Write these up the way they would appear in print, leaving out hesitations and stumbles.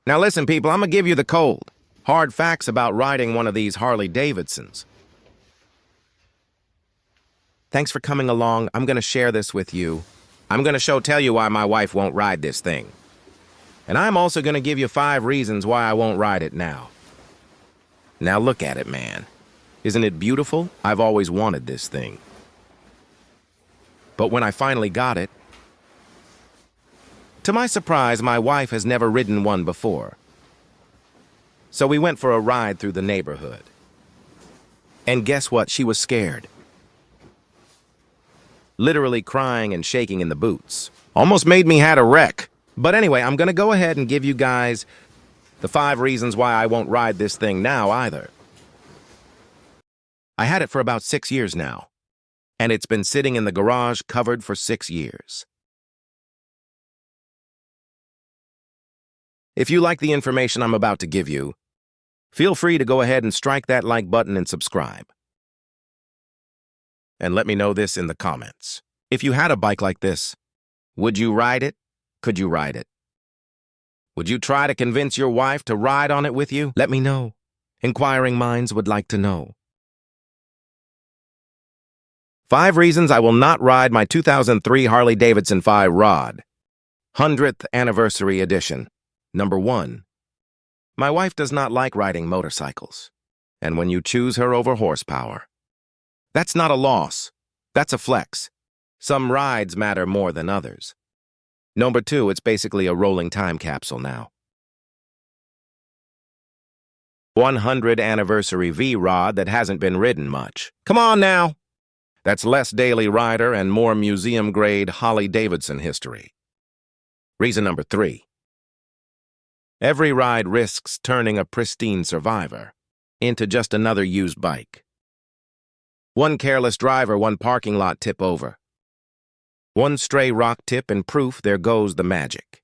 Now listen, people, I'm gonna give you the cold, hard facts about riding one of these Harley Davidsons. Thanks for coming along. I'm gonna share this with you. I'm gonna tell you why my wife won't ride this thing. And I'm also gonna give you 5 reasons why I won't ride it now. Now look at it, man. Isn't it beautiful? I've always wanted this thing. But when I finally got it, to my surprise, my wife has never ridden one before. So we went for a ride through the neighborhood. And guess what? She was scared. Literally crying and shaking in the boots. Almost made me had a wreck. But anyway, I'm gonna go ahead and give you guys the 5 reasons why I won't ride this thing now either. I had it for about 6 years now, and it's been sitting in the garage covered for 6 years. If you like the information I'm about to give you, feel free to go ahead and strike that like button and subscribe. And let me know this in the comments. If you had a bike like this, would you ride it? Could you ride it? Would you try to convince your wife to ride on it with you? Let me know. Inquiring minds would like to know. 5 reasons I will not ride my 2003 Harley Davidson 5 Rod. 100th Anniversary Edition. Number 1. My wife does not like riding motorcycles. And when you choose her over horsepower, that's not a loss. That's a flex. Some rides matter more than others. Number 2, it's basically a rolling time capsule now. 100th Anniversary V-Rod that hasn't been ridden much. Come on now! That's less daily rider and more museum-grade Harley Davidson history. Reason number 3. Every ride risks turning a pristine survivor into just another used bike. One careless driver, one parking lot tip over. One stray rock tip and proof there goes the magic.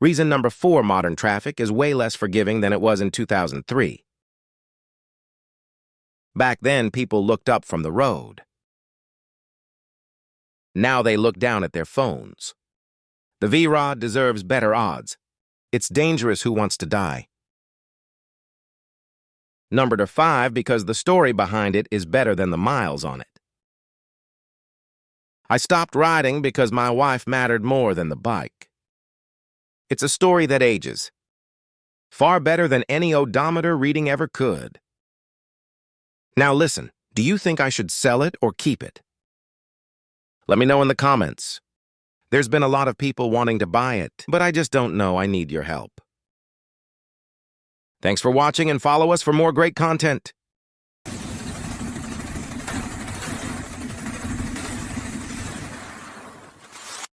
Reason number 4, modern traffic is way less forgiving than it was in 2003. Back then, people looked up from the road. Now they look down at their phones. The V-Rod deserves better odds. It's dangerous who wants to die. Number 5, because the story behind it is better than the miles on it. I stopped riding because my wife mattered more than the bike. It's a story that ages. Far better than any odometer reading ever could. Now listen, do you think I should sell it or keep it? Let me know in the comments. There's been a lot of people wanting to buy it, but I just don't know. I need your help. Thanks for watching and follow us for more great content.